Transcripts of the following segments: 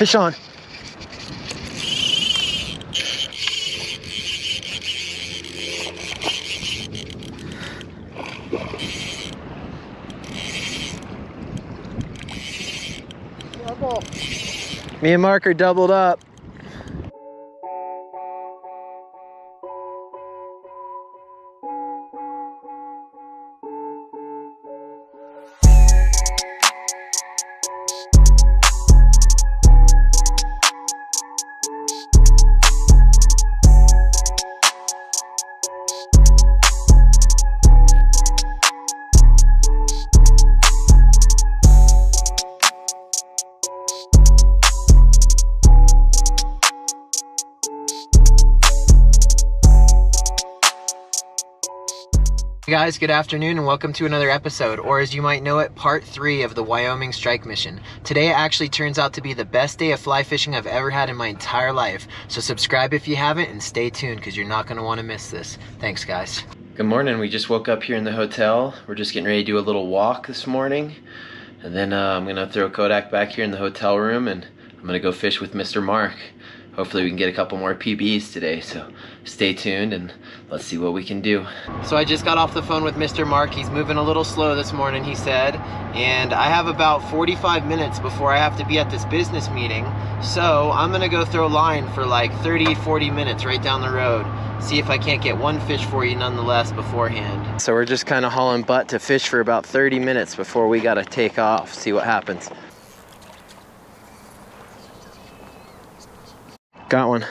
Fish on. Me and Mark are doubled up. Hey guys, good afternoon and welcome to another episode, or as you might know it, part 3 of the Wyoming strike mission. Today actually turns out to be the best day of fly fishing I've ever had in my entire life. So subscribe if you haven't and stay tuned because you're not going to want to miss this. Thanks guys. Good morning, we just woke up here in the hotel. We're just getting ready to do a little walk this morning. And then I'm going to throw Kodak back here in the hotel room and I'm going to go fish with Mr. Mark. Hopefully we can get a couple more PBs today, so stay tuned and let's see what we can do. So I just got off the phone with Mr. Mark. He's moving a little slow this morning, he said, and I have about 45 minutes before I have to be at this business meeting. So I'm gonna go throw line for like 30-40 minutes right down the road. See if I can't get one fish for you nonetheless beforehand. So we're just kind of hauling butt to fish for about 30 minutes before we gotta take off, see what happens. Got one.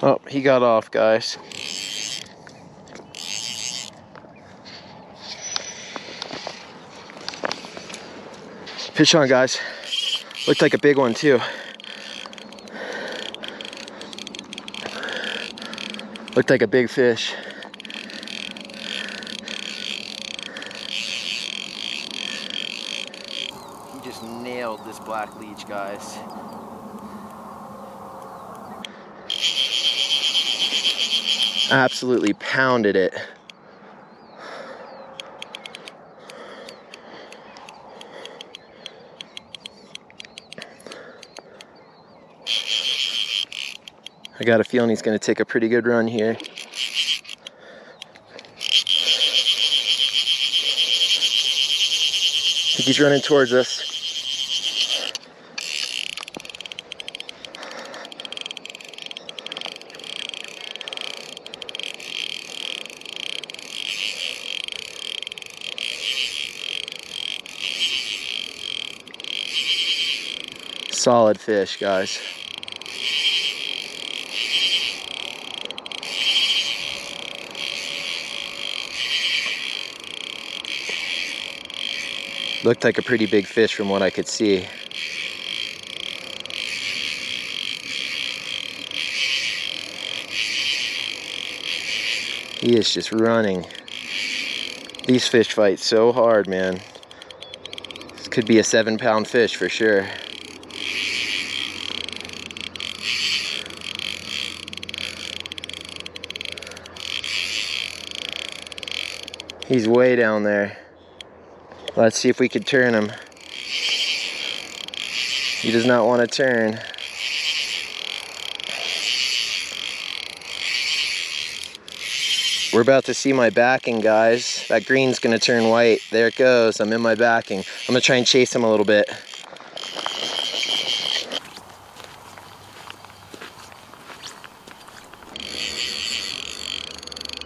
Oh, he got off, guys. Fish on, guys. Looked like a big one, too. Looked like a big fish. He just nailed this black leech, guys. Absolutely pounded it. I got a feeling he's going to take a pretty good run here. I think he's running towards us. Solid fish, guys. Looked like a pretty big fish from what I could see. He is just running. These fish fight so hard, man. This could be a 7-pound fish for sure. He's way down there. Let's see if we could turn him. He does not want to turn. We're about to see my backing, guys. That green's gonna turn white. There it goes. I'm in my backing. I'm gonna try and chase him a little bit.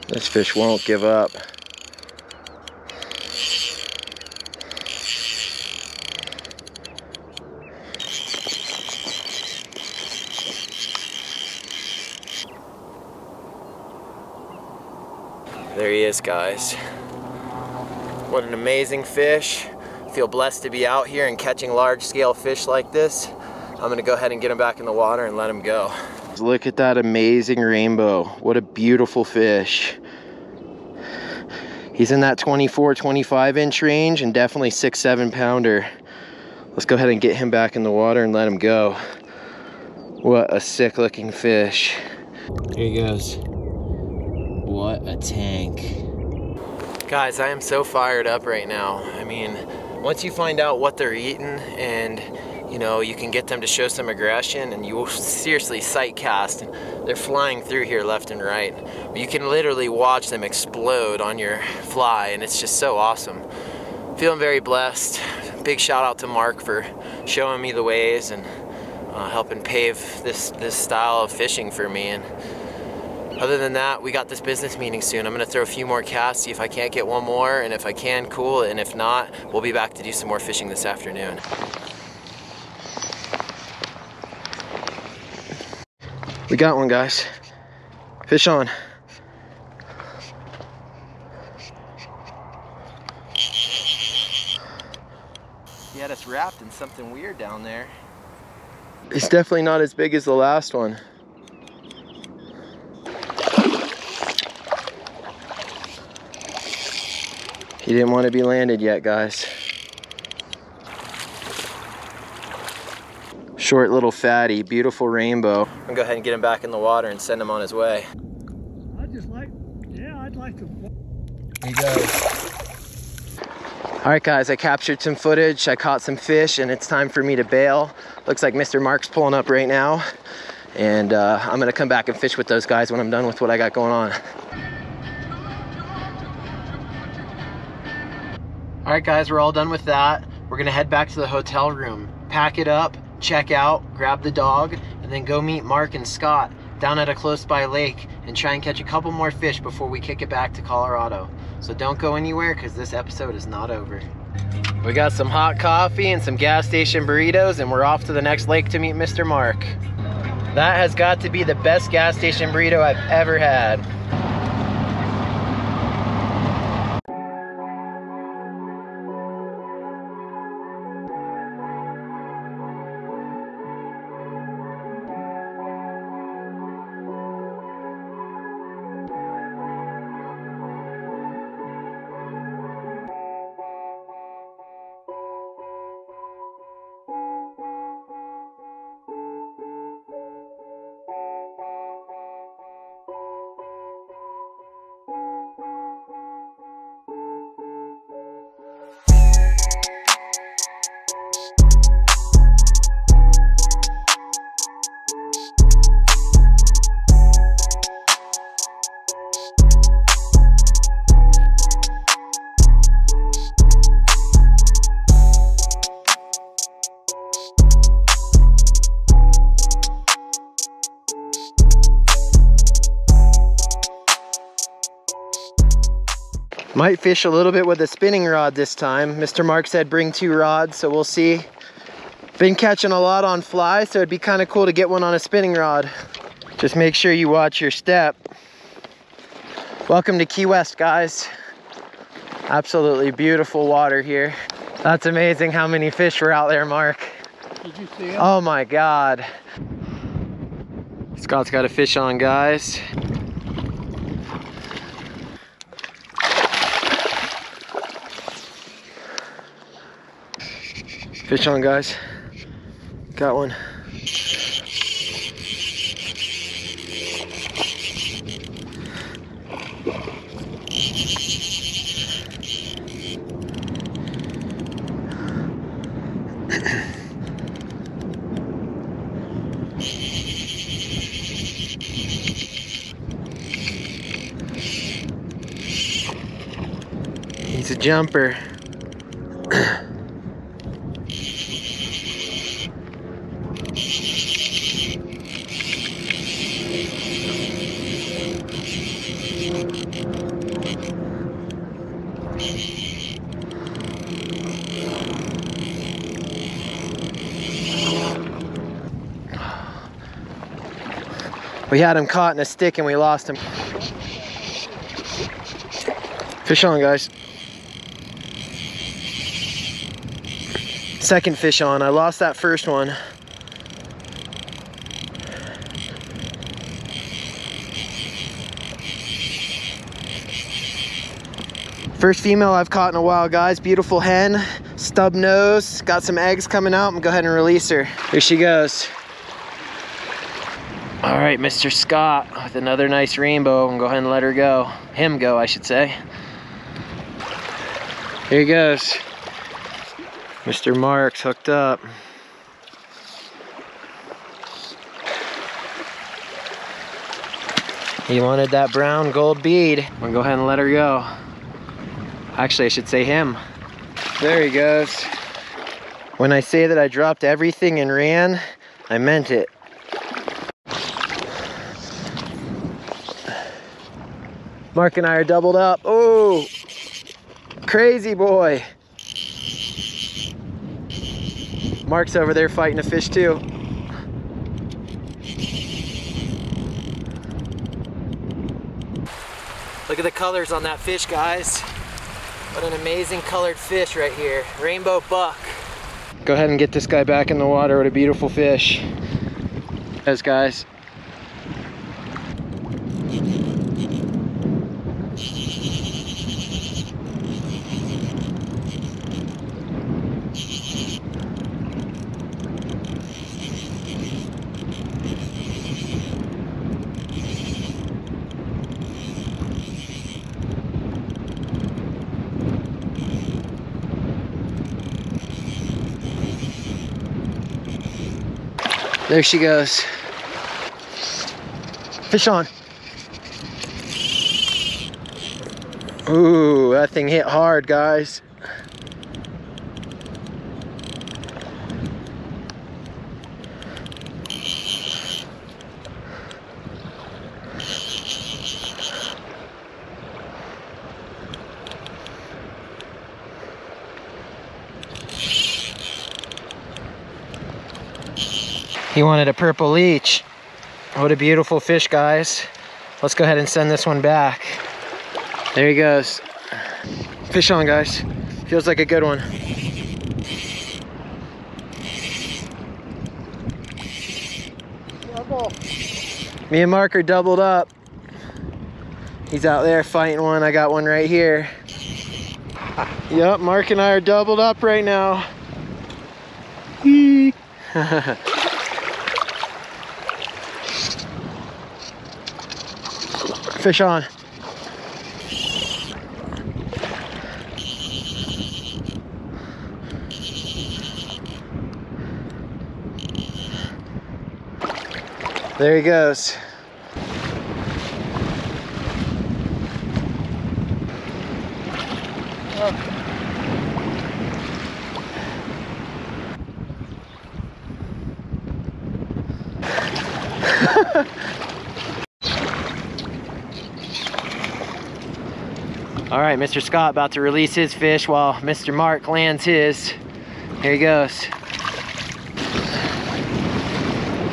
This fish won't give up. There he is, guys. What an amazing fish. I feel blessed to be out here and catching large-scale fish like this. I'm gonna go ahead and get him back in the water and let him go. Look at that amazing rainbow. What a beautiful fish. He's in that 24-25 inch range and definitely 6-7 pounder. Let's go ahead and get him back in the water and let him go. What a sick looking fish. Here he goes. What a tank. Guys, I am so fired up right now. I mean, once you find out what they're eating and you know, you can get them to show some aggression and you will seriously sight cast. And they're flying through here left and right. You can literally watch them explode on your fly and it's just so awesome. Feeling very blessed. Big shout out to Mark for showing me the ways and helping pave this style of fishing for me. And other than that, we got this business meeting soon. I'm gonna throw a few more casts, see if I can't get one more, and if I can, cool, and if not, we'll be back to do some more fishing this afternoon. We got one, guys. Fish on. He had us wrapped in something weird down there. It's definitely not as big as the last one. He didn't want to be landed yet, guys. Short little fatty, beautiful rainbow. I'm gonna go ahead and get him back in the water and send him on his way. I'd like to. Here he goes. All right, guys, I captured some footage, I caught some fish, and it's time for me to bail. Looks like Mr. Mark's pulling up right now, and I'm gonna come back and fish with those guys when I'm done with what I got going on. All right, guys, we're all done with that. We're gonna head back to the hotel room, pack it up, check out, grab the dog, and then go meet Mark and Scott down at a close by lake and try and catch a couple more fish before we kick it back to Colorado. So don't go anywhere because this episode is not over. We got some hot coffee and some gas station burritos and we're off to the next lake to meet Mr. Mark. That has got to be the best gas station burrito I've ever had. Might fish a little bit with a spinning rod this time. Mr. Mark said bring 2 rods, so we'll see. Been catching a lot on fly, so it'd be kind of cool to get one on a spinning rod. Just make sure you watch your step. Welcome to Key West, guys. Absolutely beautiful water here. That's amazing how many fish were out there, Mark. Did you see them? Oh my God. Scott's got a fish on, guys. Fish on, guys. Got one. He's a jumper. We had him caught in a stick and we lost him. Fish on, guys. Second fish on. I lost that first one. First female I've caught in a while, guys. Beautiful hen. Stub nose, got some eggs coming out. I'm gonna go ahead and release her. Here she goes. All right, Mr. Scott with another nice rainbow. I'm gonna go ahead and let her go. Him go, I should say. Here he goes. Mr. Mark's hooked up. He wanted that brown gold bead. I'm gonna go ahead and let her go. Actually, I should say him. There he goes. When I say that I dropped everything and ran, I meant it. Mark and I are doubled up. Oh, crazy boy. Mark's over there fighting a fish too. Look at the colors on that fish, guys. What an amazing colored fish right here. Rainbow buck. Go ahead and get this guy back in the water. What a beautiful fish. Yes, guys. There she goes. Fish on. Ooh, that thing hit hard, guys. He wanted a purple leech. What a beautiful fish, guys. Let's go ahead and send this one back. There he goes. Fish on, guys. Feels like a good one. Me and Mark are doubled up. He's out there fighting one. I got one right here. Yep, Mark and I are doubled up right now. Fish on. There he goes. All right, Mr. Scott about to release his fish while Mr. Mark lands his. Here he goes.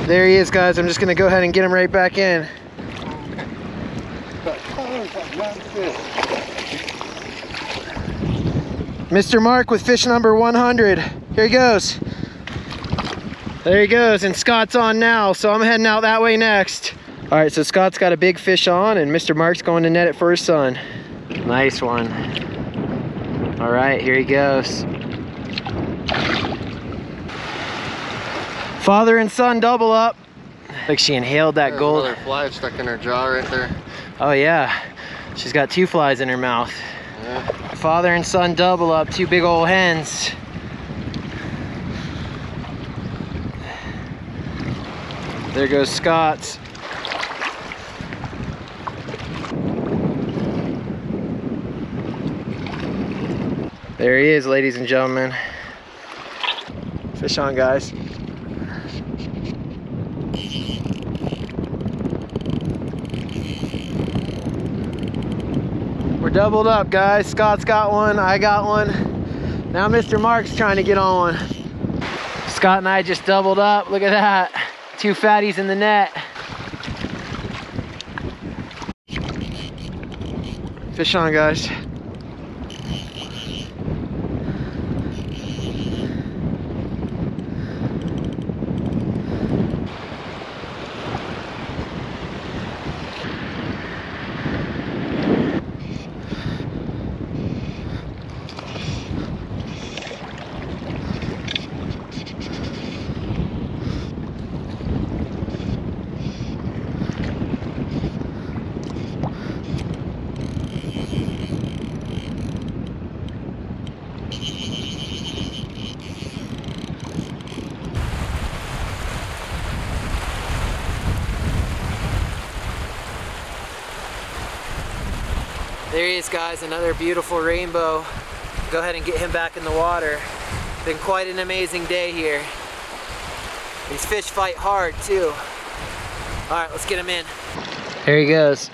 There he is, guys. I'm just gonna go ahead and get him right back in. Mr. Mark with fish number 100. Here he goes. There he goes, and Scott's on now, so I'm heading out that way next. All right, so Scott's got a big fish on, and Mr. Mark's going to net it for his son. Nice one. All right, here he goes. Father and son double up. Like she inhaled that gold. Another fly stuck in her jaw right there. Oh yeah, she's got 2 flies in her mouth. Yeah. Father and son double up, 2 big old hens. There goes Scott's. There he is, ladies and gentlemen. Fish on, guys. We're doubled up, guys. Scott's got one, I got one. Now Mr. Mark's trying to get on one. Scott and I just doubled up. Look at that. 2 fatties in the net. Fish on, guys. There he is, guys, another beautiful rainbow. Go ahead and get him back in the water. Been quite an amazing day here. These fish fight hard too. All right, let's get him in. There he goes.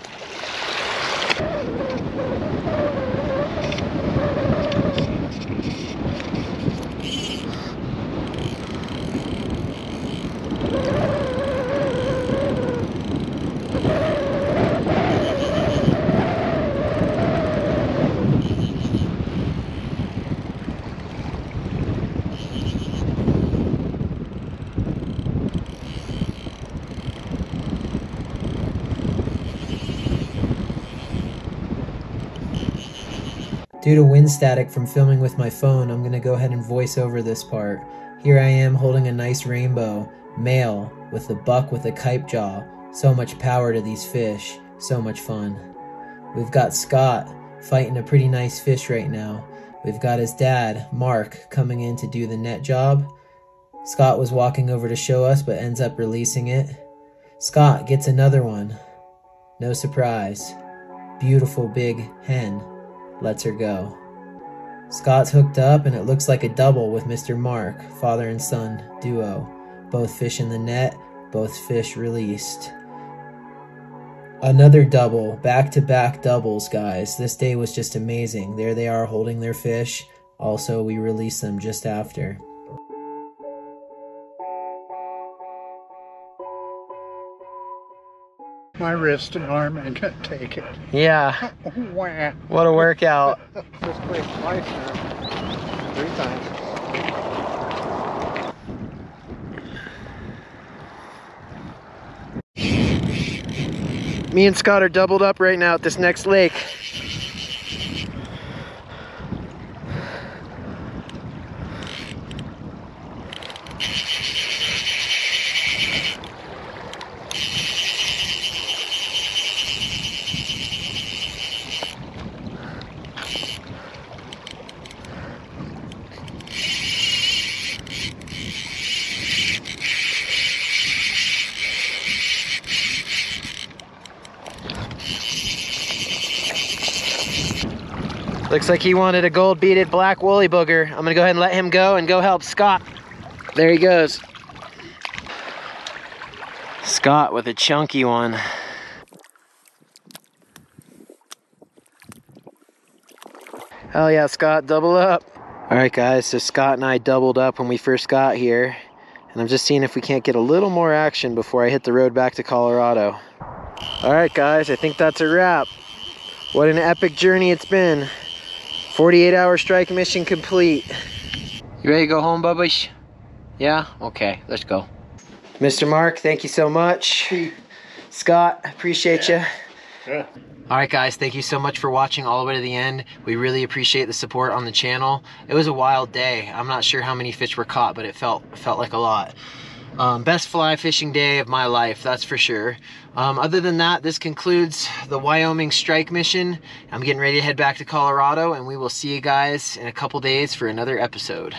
Due to wind static from filming with my phone, I'm gonna go ahead and voice over this part. Here I am holding a nice rainbow, male, with the buck with a kype jaw. So much power to these fish, so much fun. We've got Scott fighting a pretty nice fish right now. We've got his dad, Mark, coming in to do the net job. Scott was walking over to show us, but ends up releasing it. Scott gets another one. No surprise. Beautiful big hen. Lets her go. Scott's hooked up and it looks like a double with Mr. Mark, father and son duo. Both fish in the net, both fish released. Another double, back-to-back doubles, guys. This day was just amazing. There they are holding their fish. Also, we released them just after. My wrist and arm ain't gonna take it. Yeah. Wah. What a workout. Just played twice now. 3 times. Me and Scott are doubled up right now at this next lake. Looks like he wanted a gold beaded black woolly booger. I'm gonna go ahead and let him go and go help Scott. There he goes. Scott with a chunky one. Hell yeah, Scott, double up. All right, guys, so Scott and I doubled up when we first got here, and I'm just seeing if we can't get a little more action before I hit the road back to Colorado. All right, guys, I think that's a wrap. What an epic journey it's been. 48-hour strike mission complete. You ready to go home, Bubbish? Yeah? Okay, let's go. Mr. Mark, thank you so much. Scott, appreciate you. Yeah. All right, guys, thank you so much for watching all the way to the end. We really appreciate the support on the channel. It was a wild day. I'm not sure how many fish were caught, but it felt like a lot. Best fly fishing day of my life, that's for sure. Other than that, this concludes the Wyoming strike mission. I'm getting ready to head back to Colorado, and we will see you guys in a couple days for another episode.